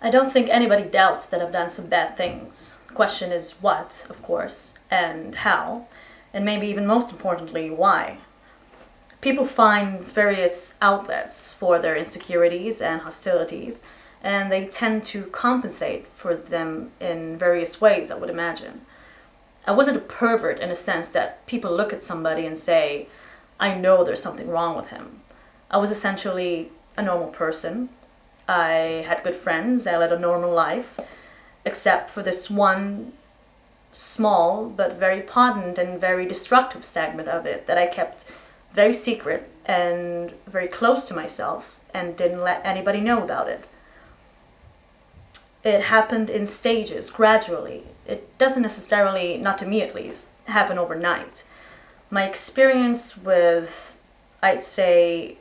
I don't think anybody doubts that I've done some bad things. The question is what, of course, and how, and maybe even most importantly, why. People find various outlets for their insecurities and hostilities, and they tend to compensate for them in various ways, I would imagine. I wasn't a pervert in a sense that people look at somebody and say, I know there's something wrong with him. I was essentially a normal person. I had good friends, I led a normal life, except for this one small but very potent and very destructive segment of it that I kept very secret and very close to myself and didn't let anybody know about it. It happened in stages, gradually. It doesn't necessarily, not to me at least, happen overnight. My experience with, I'd say,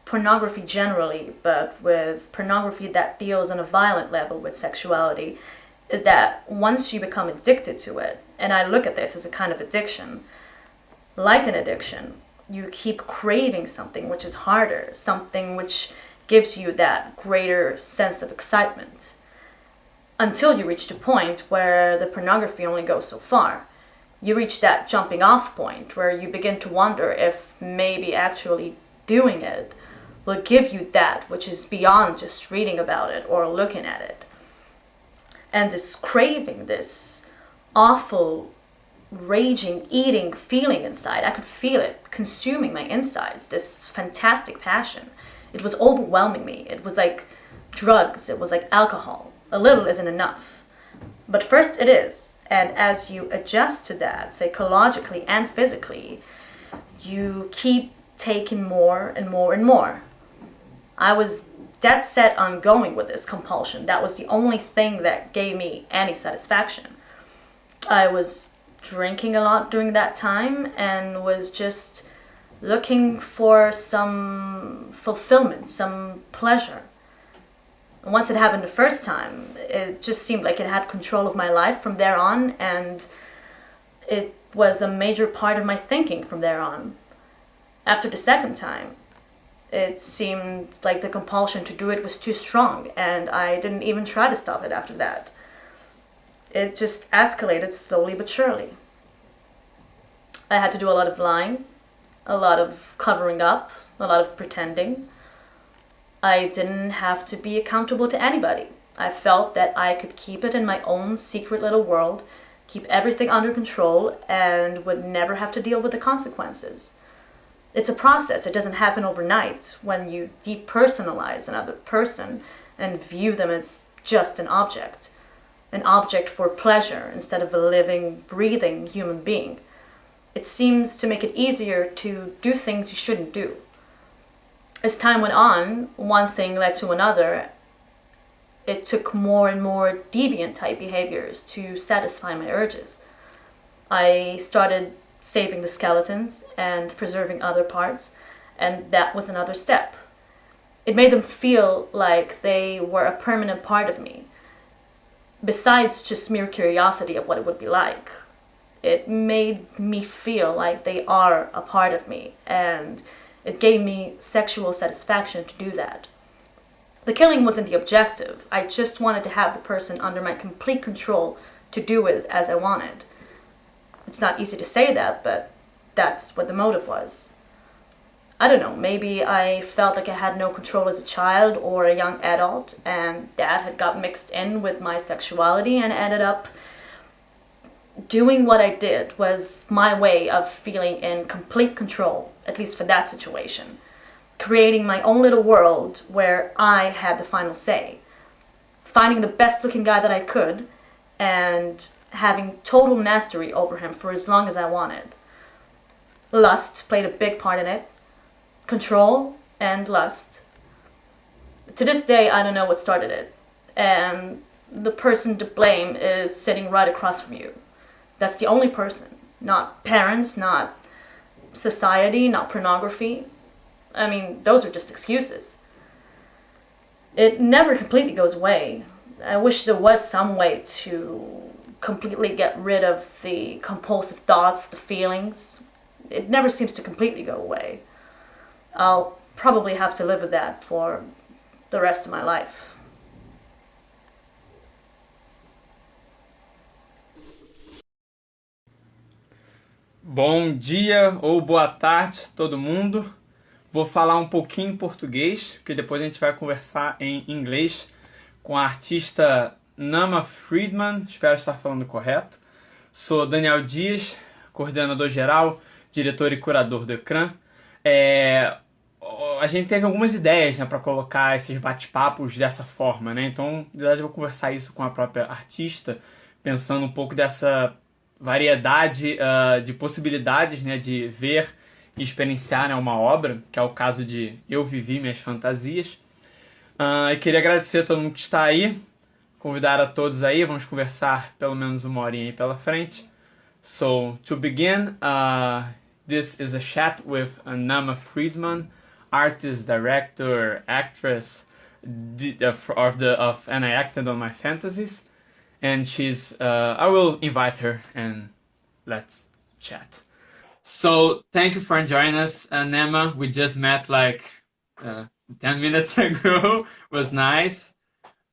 pornography generally, but with pornography that deals on a violent level with sexuality, is that once you become addicted to it, and I look at this as a kind of addiction, like an addiction, you keep craving something which is harder, something which gives you that greater sense of excitement, until you reach the point where the pornography only goes so far. You reach that jumping off point where you begin to wonder if maybe actually doing it will give you that which is beyond just reading about it or looking at it. And this craving, this awful, raging, eating feeling inside, I could feel it consuming my insides, this fantastic passion. It was overwhelming me. It was like drugs, it was like alcohol. A little isn't enough. But first it is, and as you adjust to that, psychologically and physically, you keep taking more and more and more. I was dead set on going with this compulsion. That was the only thing that gave me any satisfaction. I was drinking a lot during that time and was just looking for some fulfillment, some pleasure. And once it happened the first time, it just seemed like it had control of my life from there on, and it was a major part of my thinking from there on. After the second time, it seemed like the compulsion to do it was too strong, and I didn't even try to stop it after that. It just escalated slowly but surely. I had to do a lot of lying, a lot of covering up, a lot of pretending. I didn't have to be accountable to anybody. I felt that I could keep it in my own secret little world, keep everything under control, and would never have to deal with the consequences. It's a process. It doesn't happen overnight when you depersonalize another person and view them as just an object for pleasure instead of a living, breathing human being. It seems to make it easier to do things you shouldn't do. As time went on, one thing led to another. It took more and more deviant type behaviors to satisfy my urges. I started saving the skeletons and preserving other parts, and that was another step. It made them feel like they were a permanent part of me, besides just mere curiosity of what it would be like. It made me feel like they are a part of me, and it gave me sexual satisfaction to do that. The killing wasn't the objective. I just wanted to have the person under my complete control to do with as I wanted. It's not easy to say that, but that's what the motive was. I don't know, maybe I felt like I had no control as a child or a young adult, and that had got mixed in with my sexuality and ended up doing what I did was my way of feeling in complete control, at least for that situation. Creating my own little world where I had the final say. Finding the best looking guy that I could and having total mastery over him for as long as I wanted. Lust played a big part in it. Control and lust. To this day, I don't know what started it. And the person to blame is sitting right across from you. That's the only person. Not parents, not society, not pornography. I mean, those are just excuses. It never completely goes away. I wish there was some way to completely get rid of the compulsive thoughts, the feelings. It never seems to completely go away. I'll probably have to live with that for the rest of my life. Bom dia ou boa tarde, todo mundo. Vou falar um pouquinho em português, porque depois a gente vai conversar em inglês com a artista Naama Freedman, espero estar falando correto. Sou Daniel Diaz, coordenador geral, diretor e curador do ECRÃ. A gente teve algumas ideias, né, para colocar esses bate-papos dessa forma, né? Então, na verdade, eu vou conversar isso com a própria artista, pensando um pouco dessa variedade de possibilidades, né, de ver e experienciar, né, uma obra, que é o caso de Eu Vivi Minhas Fantasias. E queria agradecer a todo mundo que está aí, convidar a todos aí, vamos conversar pelo menos uma horinha aí pela frente. So, to begin, this is a chat with Naama Freedman, artist, director, actress of And I Acted on My Fantasies. And I will invite her and let's chat. So, thank you for joining us, Naama. We just met like 10 minutes ago. It was nice.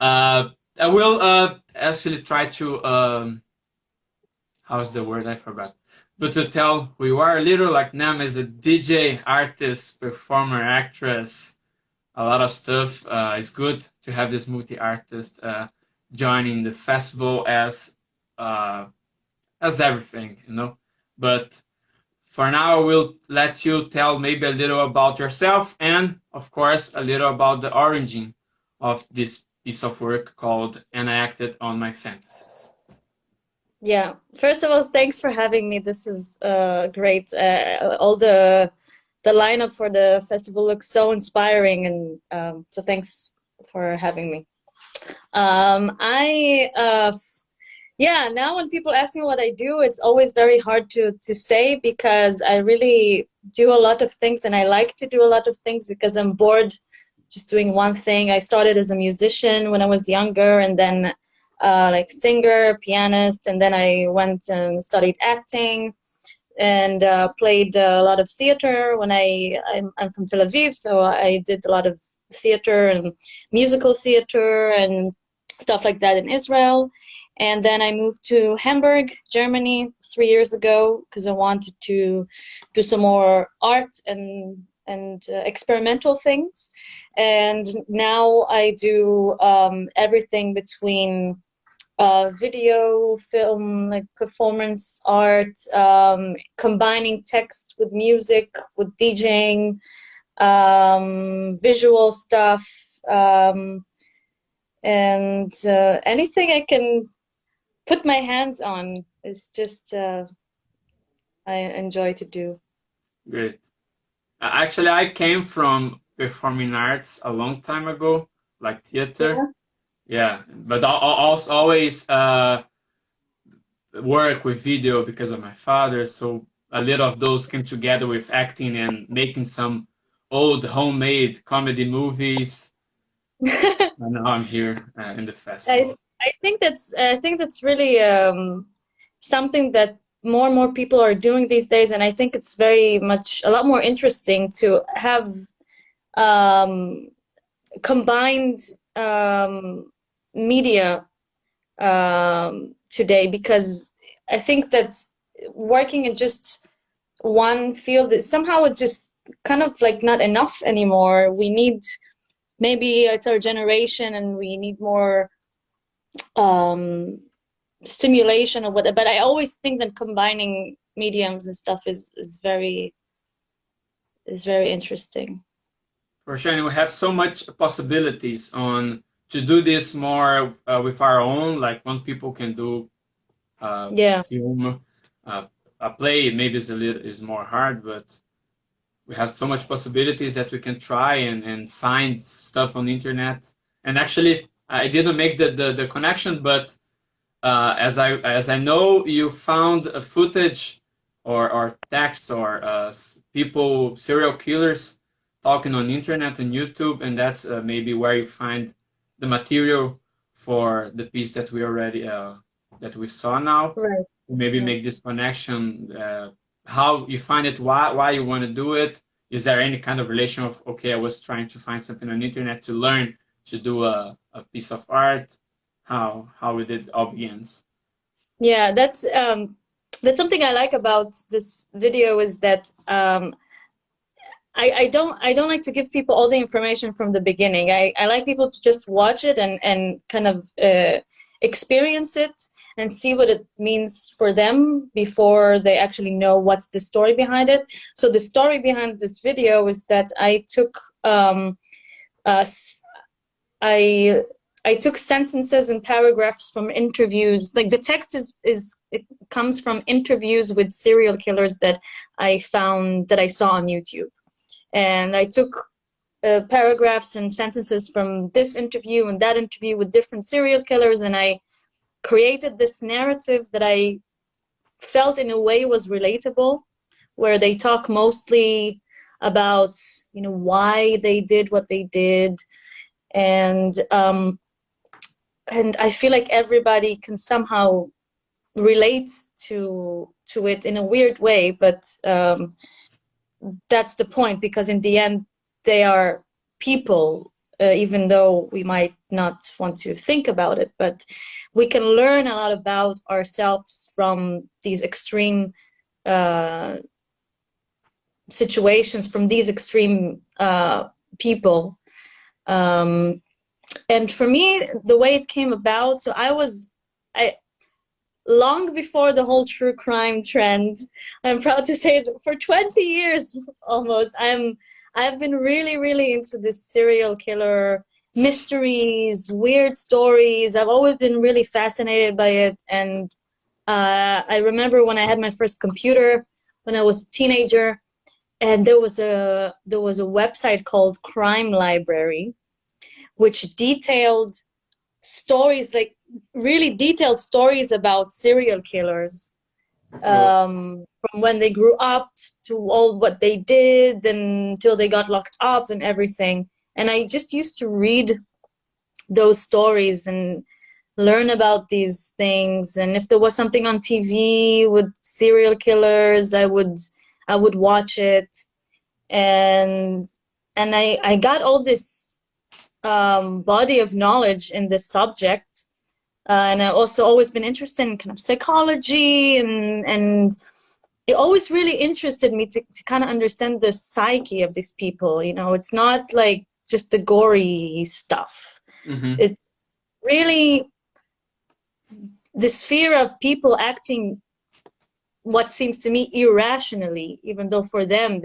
I will actually try to how's the word? I forgot. But to tell who you are a little, like Naama is a DJ, artist, performer, actress, a lot of stuff. It's good to have this multi-artist joining the festival as everything, you know. But for now, I will let you tell maybe a little about yourself and, of course, a little about the origin of this piece of work called And I Acted on My Fantasies. Yeah. First of all, thanks for having me. This is great. All the lineup for the festival looks so inspiring, and so thanks for having me. Yeah. Now when people ask me what I do, it's always very hard to say because I really do a lot of things, and I like to do a lot of things because I'm bored just doing one thing. I started as a musician when I was younger, and then like singer, pianist, and then I went and studied acting and played a lot of theater when I'm from Tel Aviv, so I did a lot of theater and musical theater and stuff like that in Israel. And then I moved to Hamburg, Germany 3 years ago because I wanted to do some more art and experimental things. And now I do everything between video, film, like performance art, combining text with music, with DJing, visual stuff, and anything I can put my hands on is just I enjoy to do. Great. Actually, I came from performing arts a long time ago, like theater. Yeah. Yeah, but I also always work with video because of my father. So a little of those came together with acting and making some old homemade comedy movies. And now I'm here in the I festival. I think that's really something that more and more people are doing these days, and I think it's very much a lot more interesting to have um, combined media today, because I think that working in just one field is somehow it just kind of like not enough anymore. We need, maybe it's our generation and we need more um, stimulation or whatever. But I always think that combining mediums and stuff is very interesting. For sure, and we have so much possibilities on to do this more with our own. Like one people can do Yeah. film, a play maybe is more hard, but we have so much possibilities that we can try and find stuff on the internet. And actually, I didn't make the connection, but as I know, you found a footage or text or people serial killers talking on the internet and YouTube, and that's maybe where you find the material for the piece that that we saw now. Right. Maybe Yeah. make this connection. How you find it? Why you want to do it? Is there any kind of relation of okay, I was trying to find something on the internet to learn to do a piece of art? How it all begins? Yeah, that's that's something I like about this video, is that I don't like to give people all the information from the beginning. I like people to just watch it and kind of experience it and see what it means for them before they actually know what's the story behind it. So the story behind this video is that I took I took sentences and paragraphs from interviews. Like the text it comes from interviews with serial killers that I found, that I saw on YouTube. And I took paragraphs and sentences from this interview and that interview with different serial killers, and I created this narrative that I felt in a way was relatable, where they talk mostly about, you know, why they did what they did, and I feel like everybody can somehow relate to it in a weird way, but that's the point, because in the end they are people, even though we might not want to think about it, but we can learn a lot about ourselves from these extreme situations, from these extreme people. And for me, the way it came about, so I long before the whole true crime trend, I'm proud to say that for 20 years almost, I've been really into this serial killer mysteries, weird stories. I've always been really fascinated by it. And I remember when I had my first computer when I was a teenager, and there was a website called Crime Library, which detailed stories, like really detailed stories about serial killers, from when they grew up to all what they did until they got locked up and everything. And I just used to read those stories and learn about these things. And if there was something on TV with serial killers, I would watch it. And I got all this body of knowledge in this subject, and I've also always been interested in kind of psychology, and it always really interested me to kind of understand the psyche of these people. You know, it's not like just the gory stuff. Mm-hmm. It's really this fear of people acting what seems to me irrationally, even though for them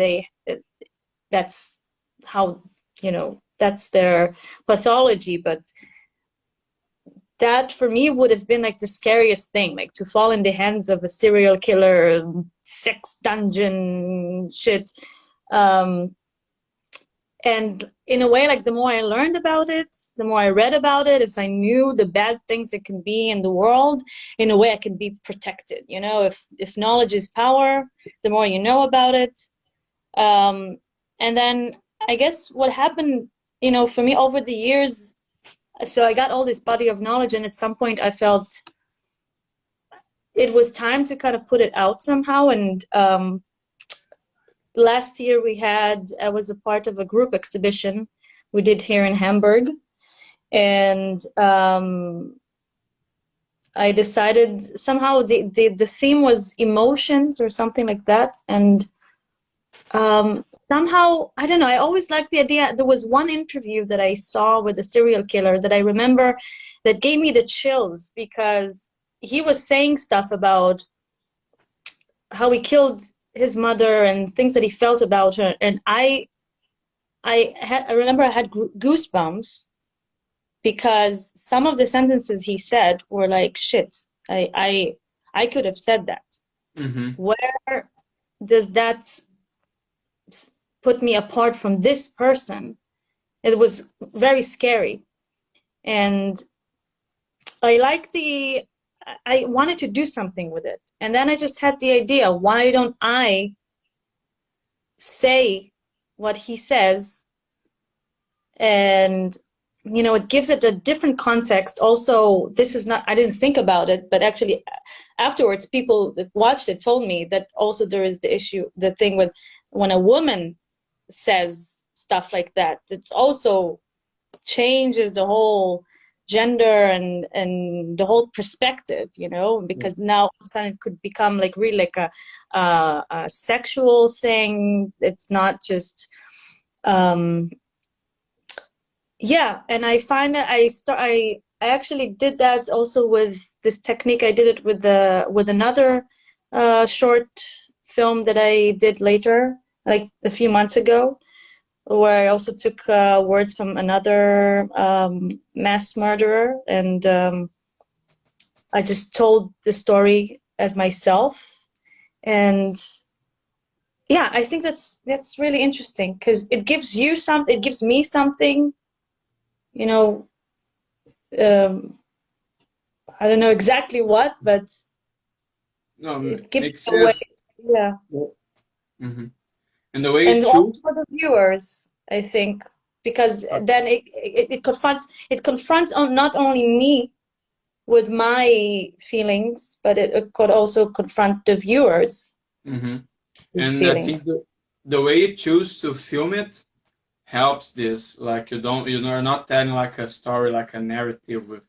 that's how, you know, that's their pathology. But that for me would have been like the scariest thing, like to fall in the hands of a serial killer, sex dungeon shit. And in a way, like the more I learned about it, the more I read about it, if I knew the bad things that can be in the world, in a way I could be protected. You know, if knowledge is power, the more you know about it. And then I guess what happened, you know, for me over the years, so I got all this body of knowledge, and at some point I felt it was time to kind of put it out somehow. And last year I was a part of a group exhibition we did here in Hamburg, and I decided somehow the theme was emotions or something like that. And somehow, I don't know, I always liked the idea. There was one interview that I saw with a serial killer that I remember that gave me the chills, because he was saying stuff about how he killed his mother and things that he felt about her. And I remember I had goosebumps, because some of the sentences he said were like, shit, I could have said that. Mm-hmm. Where does that put me apart from this person? It was very scary. And I wanted to do something with it. And then I just had the idea, why don't I say what he says? And, you know, it gives it a different context. Also, this is not, I didn't think about it, but actually afterwards, people that watched it told me that also there is the thing with when a woman says stuff like that, it's also changes the whole gender and the whole perspective, you know, because now all of a sudden it could become like really like a sexual thing. It's not just yeah. And I find that I actually did that also with this technique. I did it with another short film that I did later, like a few months ago, where I also took words from another mass murderer, and I just told the story as myself. And yeah, I think that's really interesting, because it gives you something, it gives me something, you know, I don't know exactly what, but No, it gives makes you a way. sense. Yeah. Mm-hmm. And the way you And also choose. for the viewers, I think, because then it confronts not only me with my feelings, but it could also confront the viewers' Mm-hmm. And I think feelings. the way you choose to film it helps this. Like you're not telling like a story, like a narrative with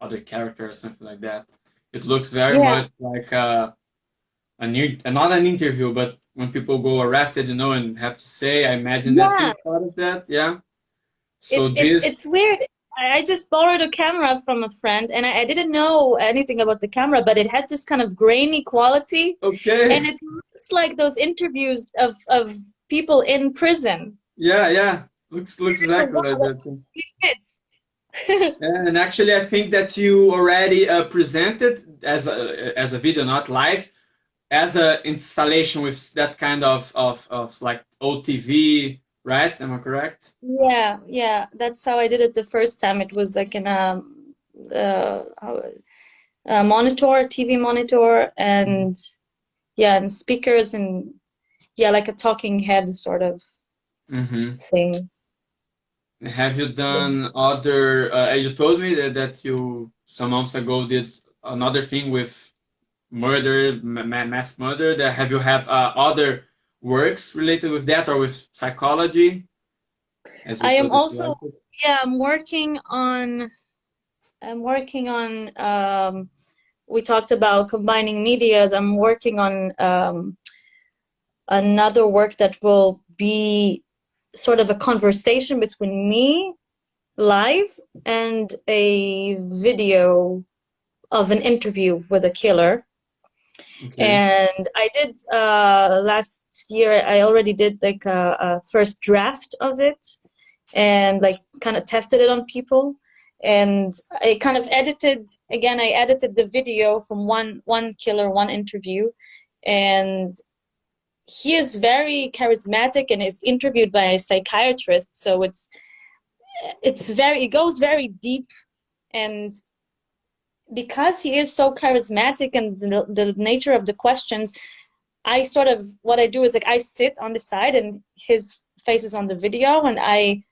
other characters or something like that. It looks very Yeah, much like not an interview, but when people go arrested, you know, and have to say, I imagine that yeah. you thought of that, yeah. So It's this, weird. I just borrowed a camera from a friend, and I didn't know anything about the camera, but it had this kind of grainy quality, and okay, it looks like those interviews of people in prison. yeah, looks So exactly wow, like that that. really fits. And actually, I think that you already presented as a video, not live, as a installation with that kind of like OTV, right? Am I correct? Yeah, yeah, that's how I did it the first time. It was like in a monitor, TV monitor, and yeah, and speakers, and yeah, like a talking head sort of Mm-hmm. thing. Have you done other? You told me that you some months ago did another thing with murder, mass murder. That have you have other works related with that or with psychology? As you I am told that you also, like it. yeah, I'm working on we talked about combining medias. I'm working on another work that will be sort of a conversation between me live and a video of an interview with a killer. Okay. And I did last year, I already did like a first draft of it, and like kind of tested it on people. And I kind of I edited the video from one killer, one interview. And he is very charismatic and is interviewed by a psychiatrist, so it goes very deep. And because he is so charismatic, and the nature of the questions, what I do is like I sit on the side and his face is on the video, and I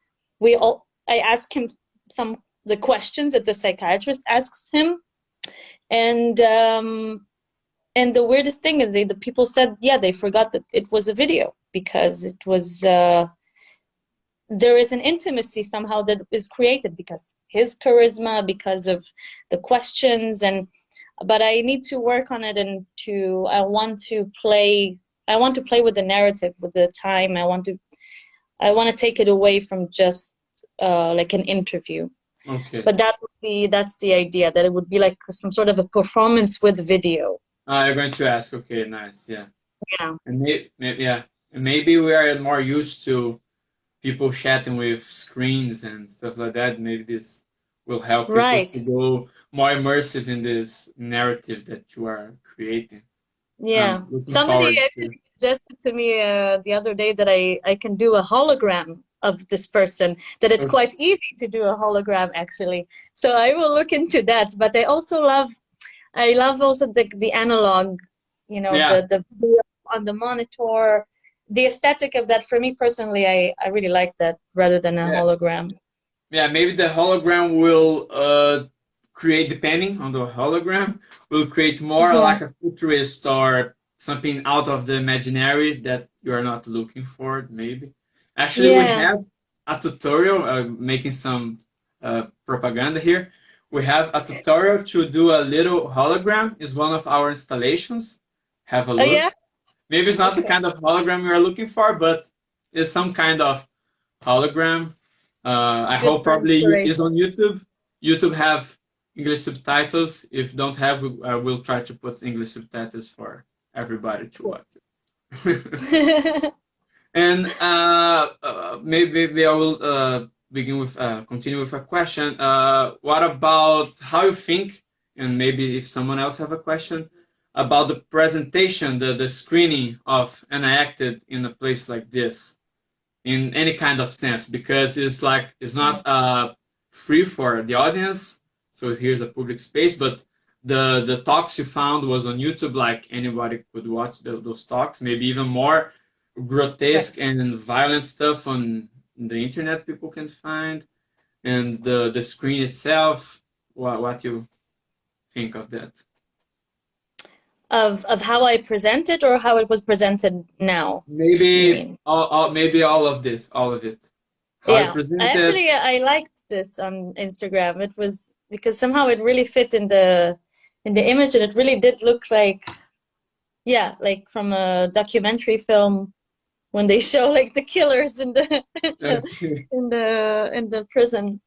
ask him the questions that the psychiatrist asks him. And the weirdest thing is the people said, yeah, they forgot that it was a video, because it was there is an intimacy somehow that is created because his charisma, because of the questions. And but I need to work on it, and I want to play with the narrative, with the time. I want to take it away from just like an interview. Okay. But that's the idea, that it would be like some sort of a performance with video. You're going to ask. Okay, nice. Yeah. Yeah. And maybe we are more used to people chatting with screens and stuff like that. Maybe this will help people Right. to go more immersive in this narrative that you are creating. Yeah. I'm looking Somebody forward to. actually suggested to me the other day that I can do a hologram of this person, that it's Okay. quite easy to do a hologram actually. So I will look into that. But I love also the analog, Yeah, the video on the monitor, the aesthetic of that. For me personally, I really like that rather than a yeah, hologram. yeah. Maybe the hologram will create, depending on the hologram, will create more Yeah. like a futurist or something out of the imaginary that you are not looking for. Maybe. Actually, we Yeah. have a tutorial making some propaganda here. we have a tutorial to do a little hologram. Is one of our installations. Have a look. Oh, yeah? Maybe it's not the kind of hologram you're looking for, but it's some kind of hologram. I Good hope probably it's inspiration. on YouTube. YouTube have English subtitles. If don't have, we'll try to put English subtitles for everybody to watch it. And maybe I will begin with continue with a question. What about how you think, and maybe if someone else have a question about the presentation, the screening of enacted in a place like this, in any kind of sense, because it's like it's not free for the audience, so here's a public space, but the talks you found was on YouTube, like anybody could watch those talks, maybe even more grotesque and violent stuff on the internet people can find, and the screen itself. What you think of that? Of how I present it, or how it was presented now? Maybe maybe all of this, all of it. How you Yeah, presented. I liked this on Instagram. It was because somehow it really fit in the image, and it really did look like, yeah, like from a documentary film when they show like the killers in the in the prison.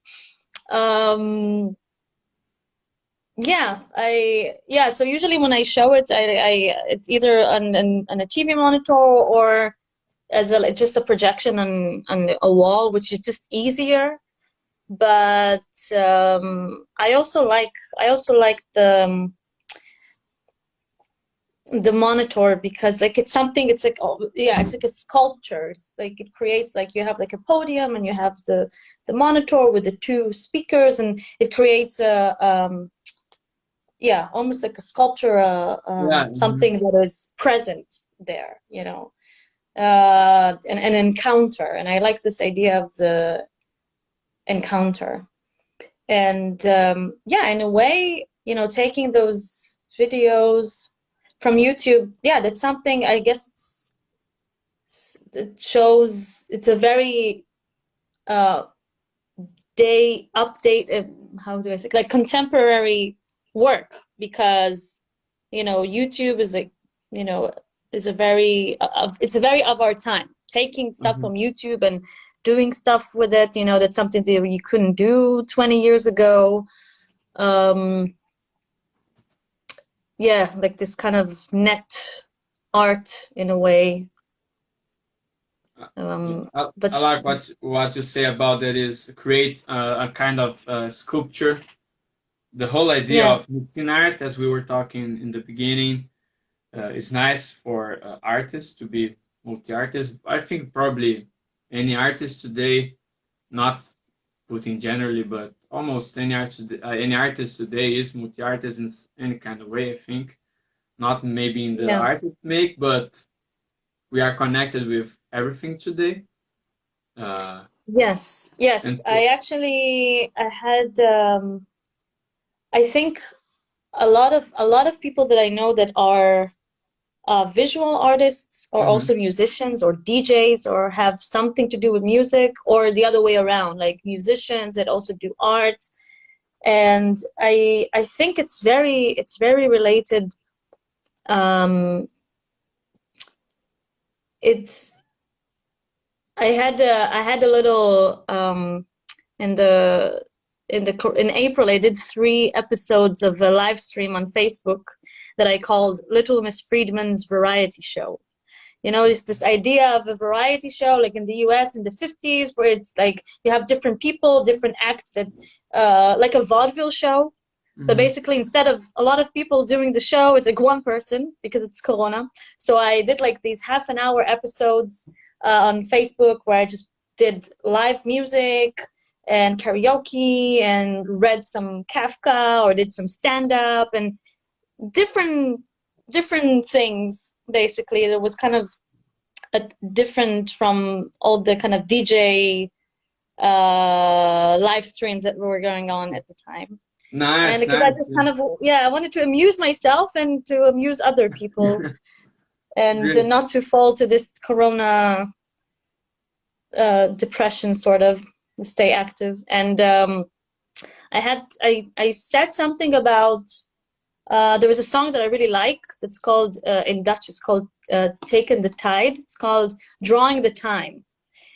Yeah, so usually when I show it, I it's either on a TV monitor or as just a projection on a wall, which is just easier. But I also like the monitor, because like it's something, it's like, oh yeah, it's like a sculpture. It's like it creates, like you have like a podium and you have the monitor with the two speakers, and it creates a yeah, almost like a sculpture, Yeah. something that is present there, you know, an encounter. And I like this idea of the encounter. And yeah, in a way, you know, taking those videos from YouTube, yeah, that's something, I guess it shows, it's a very day update, how do I say, like contemporary work, because you know YouTube is like, you know, is a very it's a very of our time, taking stuff from YouTube and doing stuff with it, you know, that's something that you couldn't do 20 years ago. Yeah, like this kind of net art in a way. But I like what you say about that is create a kind of sculpture. The whole idea yeah, of mixing art, as we were talking in the beginning, is nice for artists to be multi-artists. I think probably any artist today, not putting generally, but almost any artist today is multi-artist in any kind of way. I think not maybe in the yeah. art it make, but we are connected with everything today. Yes, yes. And I actually I had I think a lot of people that I know that are visual artists, or also musicians or DJs, or have something to do with music, or the other way around, like musicians that also do art. And I think it's very related. It's I had a little in April, I did 3 episodes of a live stream on Facebook that I called Little Miss Freedman's Variety Show. You know, it's this idea of a variety show, like in the US in the 50s, where it's like you have different people, different acts, that like a vaudeville show. But basically, instead of a lot of people doing the show, it's like one person, because it's Corona. So I did like these half-an-hour episodes on Facebook, where I just did live music and karaoke and read some Kafka, or did some stand-up and different things. Basically, it was kind of different from all the kind of DJ live streams that were going on at the time. Nice, and because nice. I just kind of, yeah, I wanted to amuse myself and to amuse other people, and not to fall to this Corona depression, sort of, stay active. And I said something about there was a song that I really like that's called in Dutch it's called Taken the Tide. It's called Drawing the Time.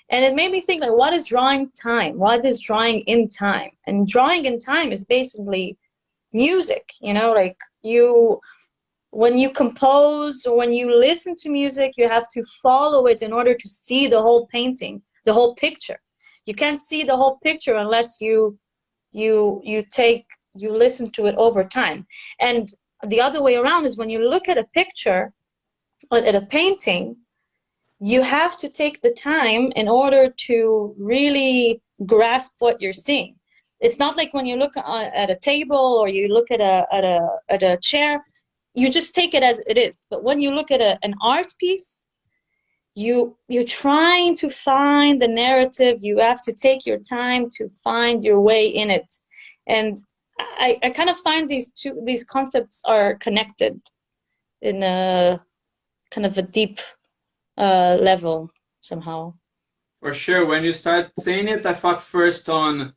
And it made me think, like, what is drawing time? What is drawing in time? And drawing in time is basically music, you know, like when you compose or when you listen to music, you have to follow it in order to see the whole painting, the whole picture. You can't see the whole picture unless you listen to it over time. And the other way around is when you look at a picture or at a painting, you have to take the time in order to really grasp what you're seeing. It's not like when you look at a table or you look at a chair, you just take it as it is. But when you look at an art piece, you're trying to find the narrative. You have to take your time to find your way in it. And I kind of find these concepts are connected in a kind of a deep level somehow. For sure. When you start saying it, I thought first on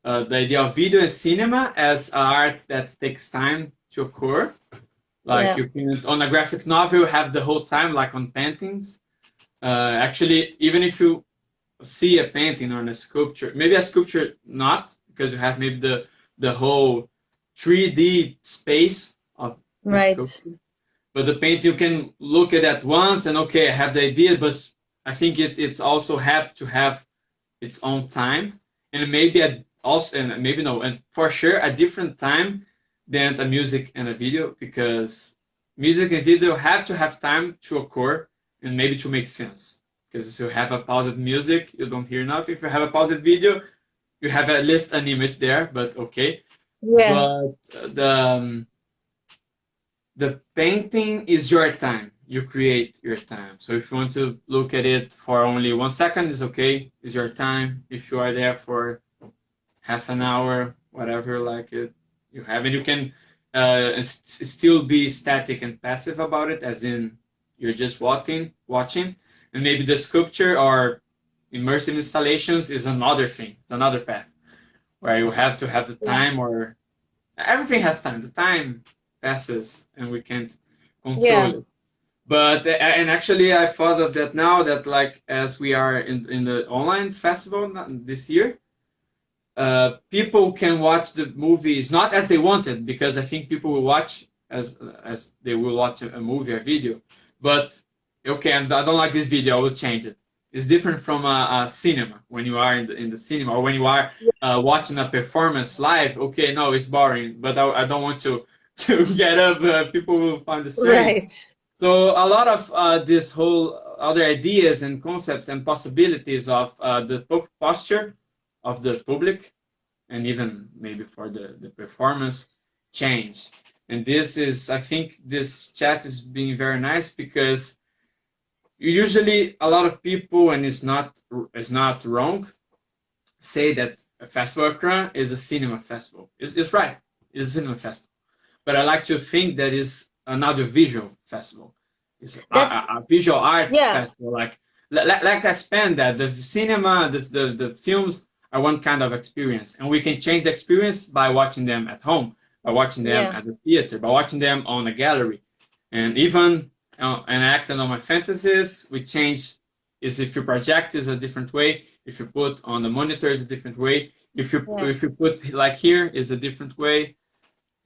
the idea of video and cinema as art that takes time to occur. Like you can, on a graphic novel, have the whole time, like on paintings. Actually, even if you see a painting or a sculpture, maybe a sculpture not, because you have maybe the whole 3D space of the sculpture. But the painting, you can look at that once and okay, I have the idea, but I think it also have to have its own time, and maybe and for sure a different time than a music and a video, because music and video have to have time to occur and maybe to make sense. Because if you have a paused music, you don't hear enough. If you have a paused video, you have at least an image there, but okay. Yeah. But the painting is your time. You create your time. So if you want to look at it for only 1 second, it's okay. It's your time. If you are there for half an hour, whatever, like it, you have, and you can still be static and passive about it, as in you're just watching. And maybe the sculpture or immersive installations is another thing. It's another path where you have to have the time, or everything has time. The time passes and we can't control it. But and actually I thought of that now, that like as we are in the online festival this year, people can watch the movies not as they wanted, because I think people will watch as they will watch a movie or video, but okay, I don't like this video, I will change it. It's different from a cinema. When you are in the cinema, or when you are watching a performance live, okay, no, it's boring, but I don't want to get up. People will find it strange. Right. So a lot of this whole other ideas and concepts and possibilities of the posture of the public, and even maybe for the performance, changed. And this is, I think this chat is being very nice, because usually a lot of people, and it's not wrong, say that a festival ECRÃ is a cinema festival. It's right, it's a cinema festival. But I like to think that it's another visual festival. It's a visual art festival. Like I spend that. The cinema, the films are one kind of experience, and we can change the experience by watching them at home, by watching them at the theater, by watching them on a gallery, and even and acting on my fantasies. We change. Is if you project is a different way. If you put on the monitor is a different way. If you put like here is a different way.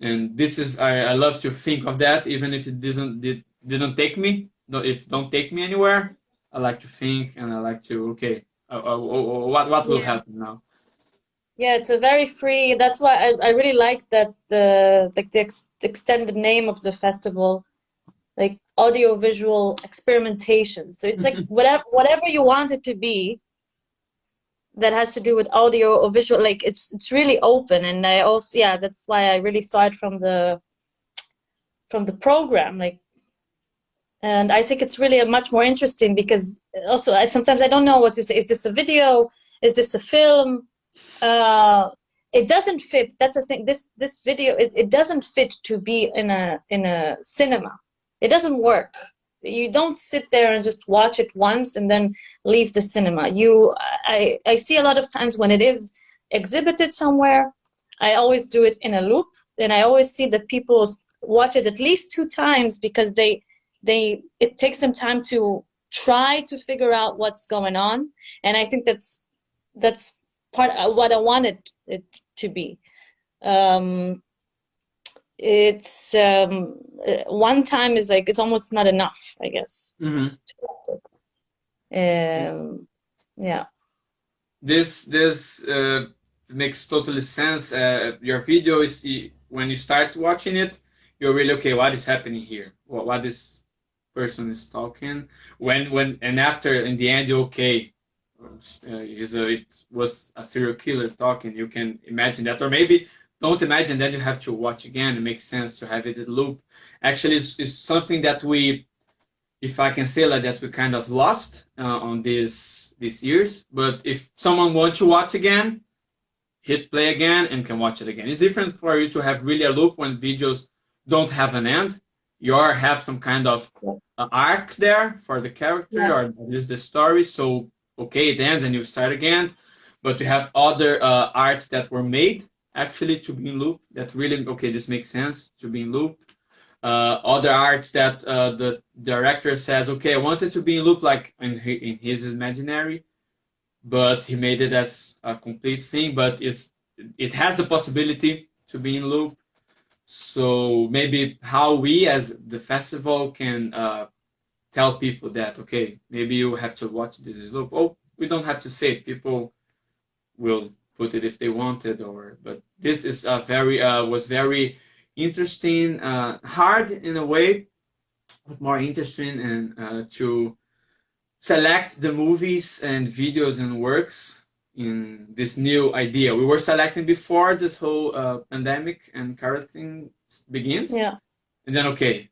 And this is I love to think of that, even if it didn't take me. Don't take me anywhere. I like to think, and I like to what will happen now. Yeah, it's a very free. That's why I really like that the extended name of the festival, like audio-visual experimentation. So it's like whatever you want it to be that has to do with audio or visual, like it's really open. And I also, that's why I really saw it from the program, like, and I think it's really much more interesting, because also sometimes I don't know what to say. Is this a video? Is this a film? It doesn't fit. That's the thing. This video, it doesn't fit to be in a cinema. It doesn't work. You don't sit there and just watch it once and then leave the cinema. I see a lot of times when it is exhibited somewhere, I always do it in a loop, and I always see that people watch it at least 2 times because it takes them time to try to figure out what's going on, and I think that's part of what I wanted it to be. It's one time is like it's almost not enough, I guess. Mm-hmm. Yeah. This makes totally sense. Your video is when you start watching it, you're really okay. What is happening here? What this person is talking? When and after in the end, you're okay. It was a serial killer talking. You can imagine that, or maybe don't imagine. Then you have to watch again. It makes sense to have it in loop. Actually, it's something that we, if I can say like that, we kind of lost on these years. But if someone wants to watch again, hit play again and can watch it again. It's different for you to have really a loop when videos don't have an end. You have some kind of arc there for the character, or at least the story. So okay, it ends and you start again. But you have other arts that were made actually to be in loop. That really okay, this makes sense to be in loop. Other arts that the director says, okay, I wanted to be in loop like in his imaginary, but he made it as a complete thing, but it has the possibility to be in loop. So maybe how we as the festival can tell people that, okay, maybe you have to watch this in loop. Oh, we don't have to say it. People will put it if they wanted, but this is was very interesting, hard in a way, but more interesting, and to select the movies and videos and works in this new idea. We were selecting before this whole pandemic and quarantine begins. Yeah. And then, okay,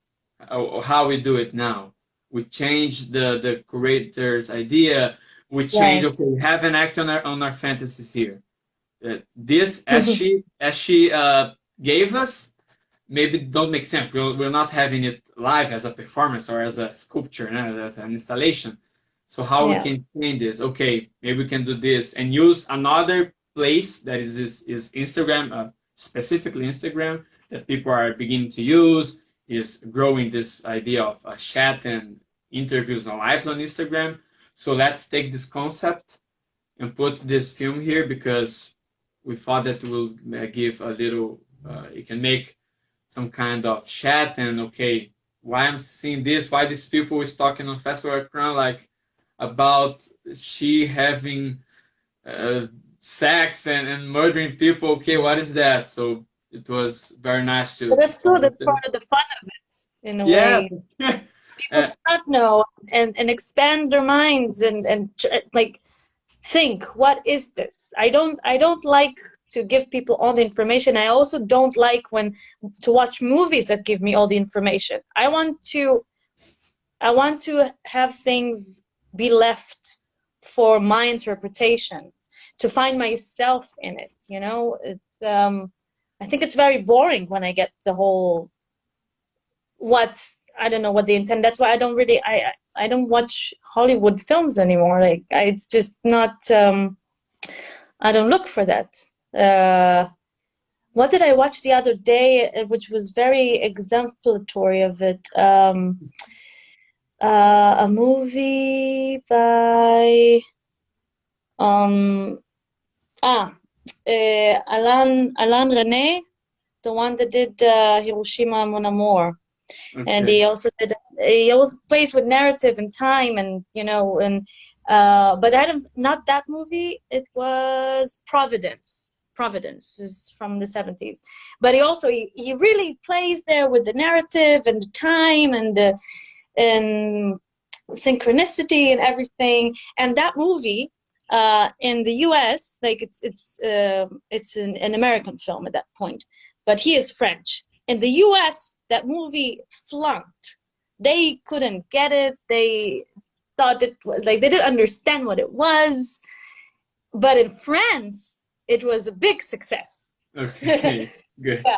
how we do it now. We change the creator's idea. We change, okay, we have an act on our fantasies here. This, as she gave us, maybe don't make sense. We're not having it live as a performance or as a sculpture, as an installation. So how we can change this? Okay, maybe we can do this and use another place that is Instagram, specifically Instagram, that people are beginning to use, is growing this idea of chat and interviews and lives on Instagram. So let's take this concept and put this film here because we thought that will give a little, it can make some kind of chat and okay, why I'm seeing this, why these people is talking on Festival ECRÃ like about she having sex and murdering people. Okay, what is that? So it was very nice to. But that's cool. That's part of the fun of it, in a way. People not know and expand their minds and like think, what is this? I don't like to give people all the information. I also don't like to watch movies that give me all the information. I want to have things be left for my interpretation, to find myself in it. You know, it's I think it's very boring when I get the whole I don't know what they intend. That's why I don't really I don't watch Hollywood films anymore. Like it's just not. I don't look for that. What did I watch the other day, which was very exemplary of it? A movie by Alain René, the one that did Hiroshima Mon Amour. Okay. And he also plays with narrative and time, and you know, and but not that movie. It was Providence. Providence is from the 70s, but he really plays there with the narrative and the time and the synchronicity and everything. And that movie in the US, like it's an American film at that point, but he is French. In the US, that movie flunked. They couldn't get it. They thought they didn't understand what it was. But in France, it was a big success. Okay, good. Yeah.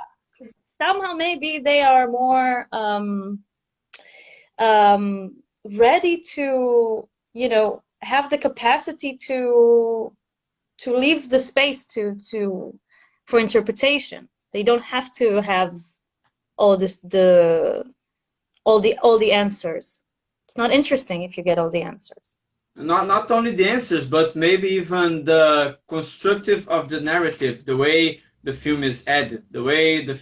Somehow maybe they are more ready to, you know, have the capacity to leave the space to for interpretation. They don't have to have all the answers. It's not interesting if you get all the answers. Not only the answers, but maybe even the constructive of the narrative, the way the film is edited, the way the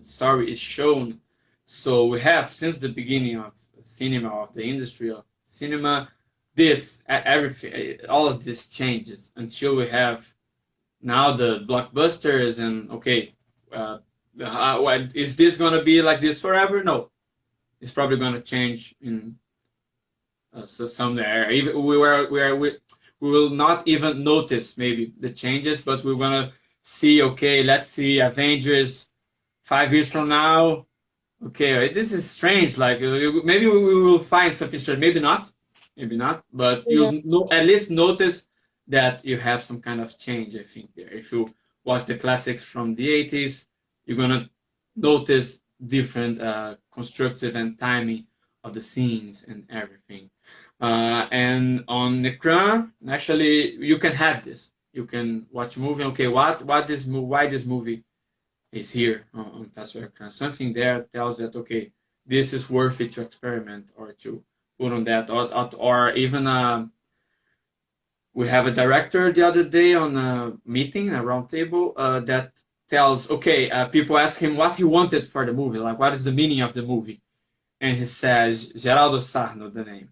story is shown. So we have, since the beginning of cinema, of the industry of cinema, everything, all of this changes until we have now the blockbusters and, okay, is this going to be like this forever? No. It's probably going to change in so somewhere. Even we will not even notice maybe the changes, but we're gonna see. Okay, let's see Avengers 5 years from now. Okay, this is strange. Like maybe we will find something strange. Maybe not. But you'll at least notice that you have some kind of change. I think there. If you watch the classics from the 80s, you're gonna notice different constructive and timing of the scenes and everything. And on ECRÃ, actually, you can have this. You can watch a movie. Okay, why this movie is here on Festival ECRÃ? Something there tells that, okay, this is worth it to experiment or to put on that. Or even we have a director the other day on a meeting, a round table, that tells, okay, people ask him what he wanted for the movie, like what is the meaning of the movie. And he says, Geraldo Sarno, the name.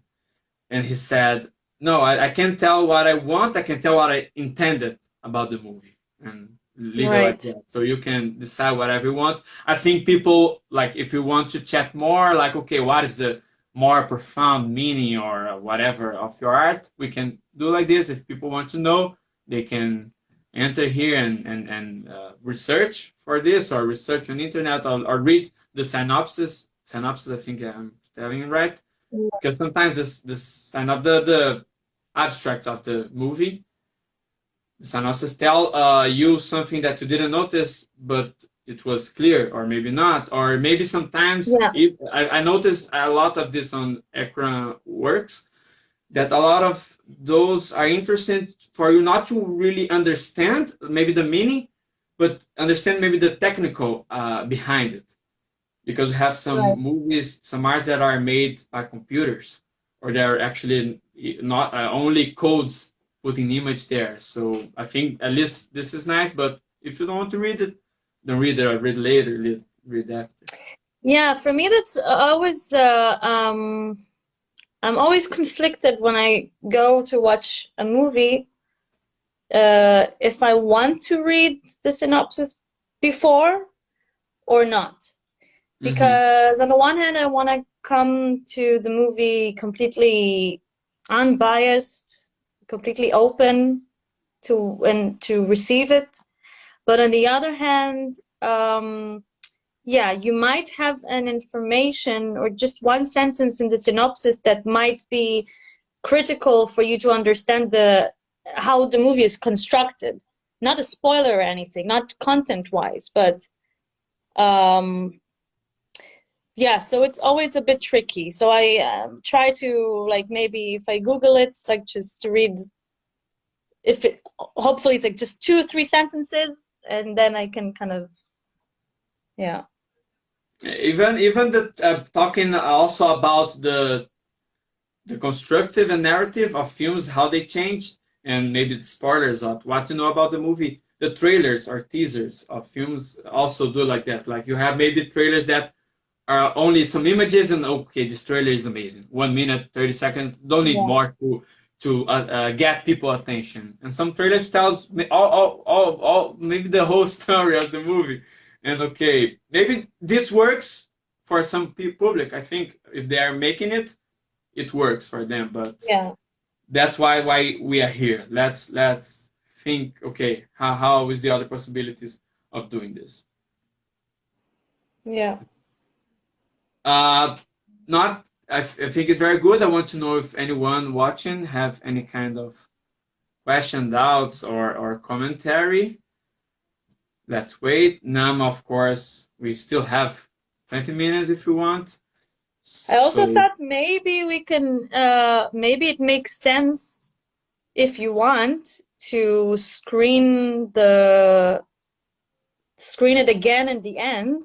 And he said, no, I can't tell what I want. I can tell what I intended about the movie. And leave it like that. So you can decide whatever you want. I think people, like, if you want to chat more, like, okay, what is the more profound meaning or whatever of your art? We can do like this. If people want to know, they can enter here and research for this, or research on the internet, or read the synopsis. I think I'm telling it right. Because sometimes the abstract of the movie, the synopsis tell you something that you didn't notice, but it was clear, or maybe not, or maybe sometimes I noticed a lot of this on ECRÃ works, that a lot of those are interesting for you not to really understand maybe the meaning, but understand maybe the technical behind it. Because we have some movies, some arts that are made by computers, or they're actually not only codes putting image there. So I think at least this is nice, but if you don't want to read it, don't read it, or read later, read after. Yeah, for me that's always, I'm always conflicted when I go to watch a movie, if I want to read the synopsis before or not. Because on the one hand, I want to come to the movie completely unbiased, completely open to receive it. But on the other hand, you might have an information or just one sentence in the synopsis that might be critical for you to understand how the movie is constructed. Not a spoiler or anything, not content-wise, but so it's always a bit tricky. So I try to, like, maybe if I Google it, like, just to read, hopefully it's like just 2 or 3 sentences, and then I can kind of, Even the talking also about the constructive and narrative of films, how they changed, and maybe the spoilers of what you know about the movie. The trailers or teasers of films also do like that. Like, you have maybe trailers that are only some images, and okay, this trailer is amazing. 1 minute, 30 seconds. Don't need more to get people attention. And some trailers tells all maybe the whole story of the movie. And okay, maybe this works for some public. I think if they are making it, it works for them. But that's why we are here. Let's think. Okay, how is the other possibilities of doing this? I think it's very good. I want to know if anyone watching have any kind of question, doubts, or commentary. Let's wait. Naama, of course, we still have 20 minutes if you want. I also thought maybe we can, maybe it makes sense if you want to screen the screen it again in the end.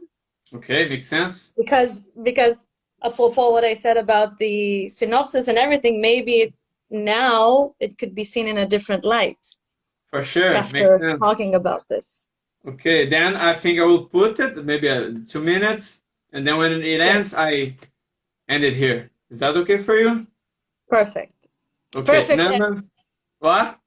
Okay, makes sense. Because apropos what I said about the synopsis and everything, maybe now it could be seen in a different light For sure, makes after sense. talking about this. Okay, then I think I will put it maybe 2 minutes, and then when it ends, I end it here. Is that okay for you? Perfect. Okay, Perfect. Naama, what?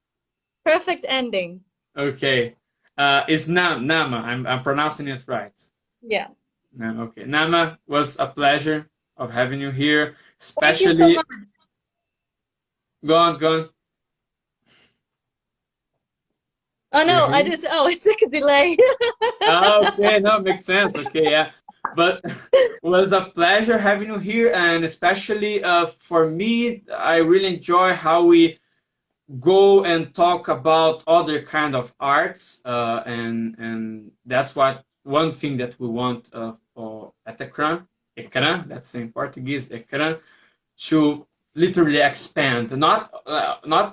Perfect ending. Okay, it's Naama. I'm pronouncing it right. Yeah. No, okay, Naama, was a pleasure of having you here, Thank you so especially. much. Go on. Oh Do you no, hear I me? did. Oh, it took a delay. Okay, no, makes sense. Okay, yeah. But it was a pleasure having you here, and especially for me, I really enjoy how we go and talk about other kind of arts, and that's what one thing that we want for at ECRÃ, that's in Portuguese, ECRÃ, to literally expand, not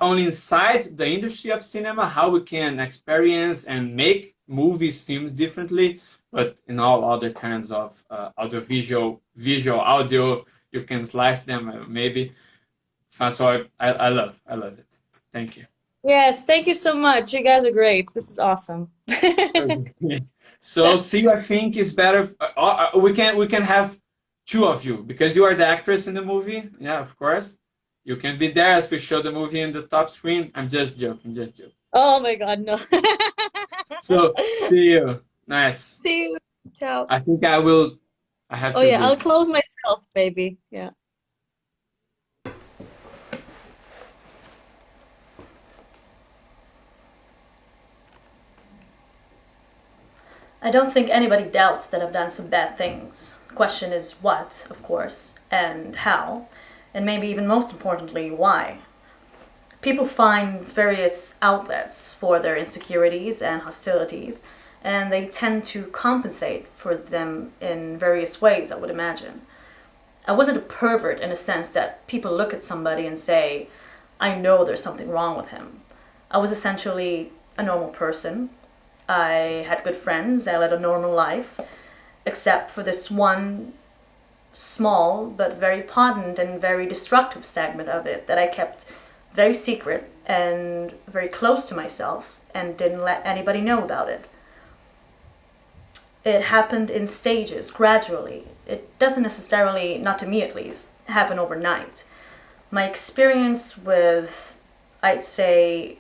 only inside the industry of cinema, how we can experience and make movies, films differently, but in all other kinds of audiovisual, visual, audio, you can slice them maybe. So I love it. Thank you. Yes, thank you so much. You guys are great. This is awesome. Okay. So see, I think it's better. We can have two of you because you are the actress in the movie. Yeah, of course. You can be there as we show the movie in the top screen. I'm just joking, Oh my God, no. So see you. Nice. See you. Ciao. I think I have Oh to yeah, I'll leave. close myself, baby. Yeah. I don't think anybody doubts that I've done some bad things. The question is what, of course, and how, and maybe even most importantly, why. People find various outlets for their insecurities and hostilities, and they tend to compensate for them in various ways, I would imagine. I wasn't a pervert in a sense that people look at somebody and say, I know there's something wrong with him. I was essentially a normal person. I had good friends, I led a normal life, except for this one small but very potent and very destructive segment of it that I kept very secret and very close to myself and didn't let anybody know about it. It happened in stages, gradually. It doesn't necessarily, not to me at least, happen overnight. My experience with, I'd say,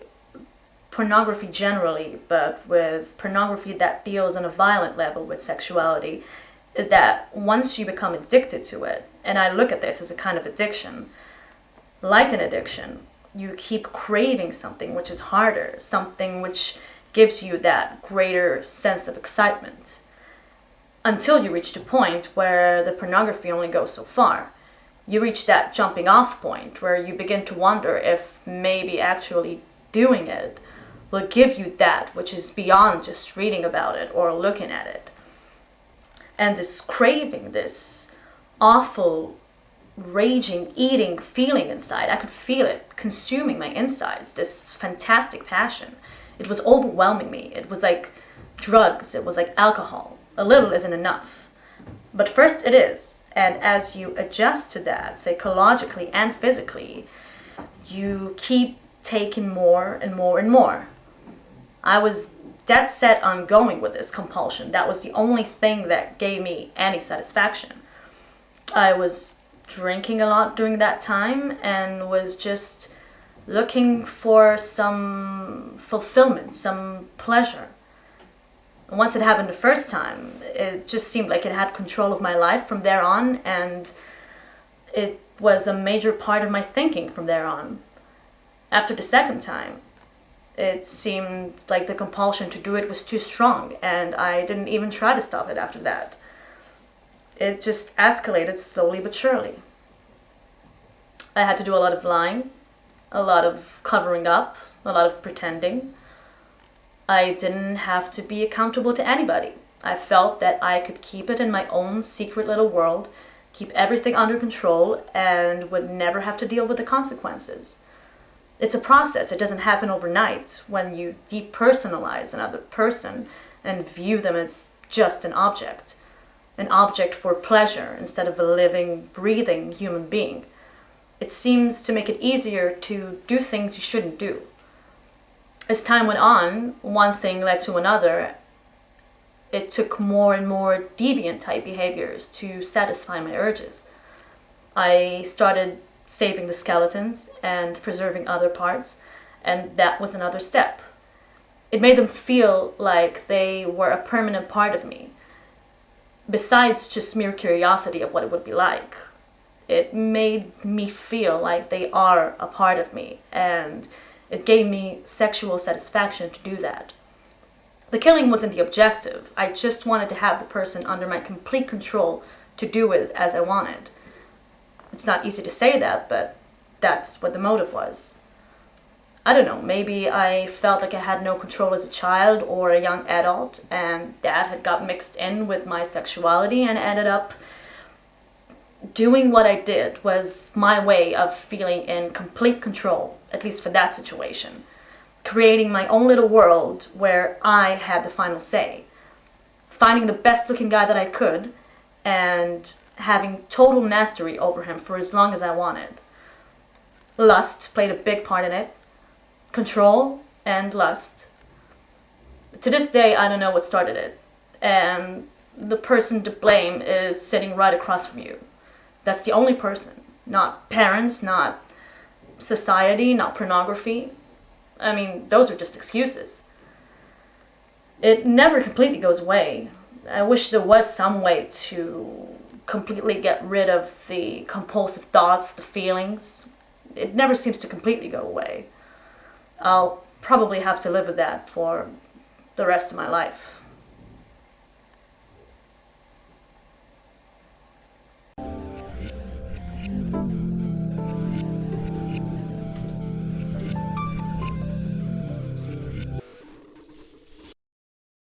pornography generally, but with pornography that deals on a violent level with sexuality, is that once you become addicted to it, and I look at this as a kind of addiction, like an addiction, you keep craving something which is harder, something which gives you that greater sense of excitement, until you reach the point where the pornography only goes so far. You reach that jumping off point where you begin to wonder if maybe actually doing it will give you that which is beyond just reading about it or looking at it. And this craving, this awful, raging, eating feeling inside, I could feel it consuming my insides, this fantastic passion. It was overwhelming me. It was like drugs, it was like alcohol. A little isn't enough. But first it is, and as you adjust to that, psychologically and physically, you keep taking more and more and more. I was dead set on going with this compulsion. That was the only thing that gave me any satisfaction. I was drinking a lot during that time and was just looking for some fulfillment, some pleasure. And once it happened the first time, it just seemed like it had control of my life from there on, and it was a major part of my thinking from there on. After the second time, it seemed like the compulsion to do it was too strong, and I didn't even try to stop it after that. It just escalated slowly but surely. I had to do a lot of lying, a lot of covering up, a lot of pretending. I didn't have to be accountable to anybody. I felt that I could keep it in my own secret little world, keep everything under control, and would never have to deal with the consequences. It's a process. It doesn't happen overnight. When you depersonalize another person and view them as just an object for pleasure instead of a living, breathing human being. It seems to make it easier to do things you shouldn't do. As time went on, one thing led to another. It took more and more deviant type behaviors to satisfy my urges. I started saving the skeletons and preserving other parts, and that was another step. It made them feel like they were a permanent part of me, besides just mere curiosity of what it would be like. It made me feel like they are a part of me, and it gave me sexual satisfaction to do that. The killing wasn't the objective. I just wanted to have the person under my complete control to do with as I wanted. It's not easy to say that, but that's what the motive was. I don't know, maybe I felt like I had no control as a child or a young adult, and that had got mixed in with my sexuality and ended up doing what I did was my way of feeling in complete control, at least for that situation. Creating my own little world where I had the final say. Finding the best looking guy that I could and having total mastery over him for as long as I wanted. Lust played a big part in it. Control and lust. To this day, I don't know what started it. And the person to blame is sitting right across from you. That's the only person. Not parents, not society, not pornography. I mean, those are just excuses. It never completely goes away. I wish there was some way to completely get rid of the compulsive thoughts, the feelings. It never seems to completely go away. I'll probably have to live with that for the rest of my life.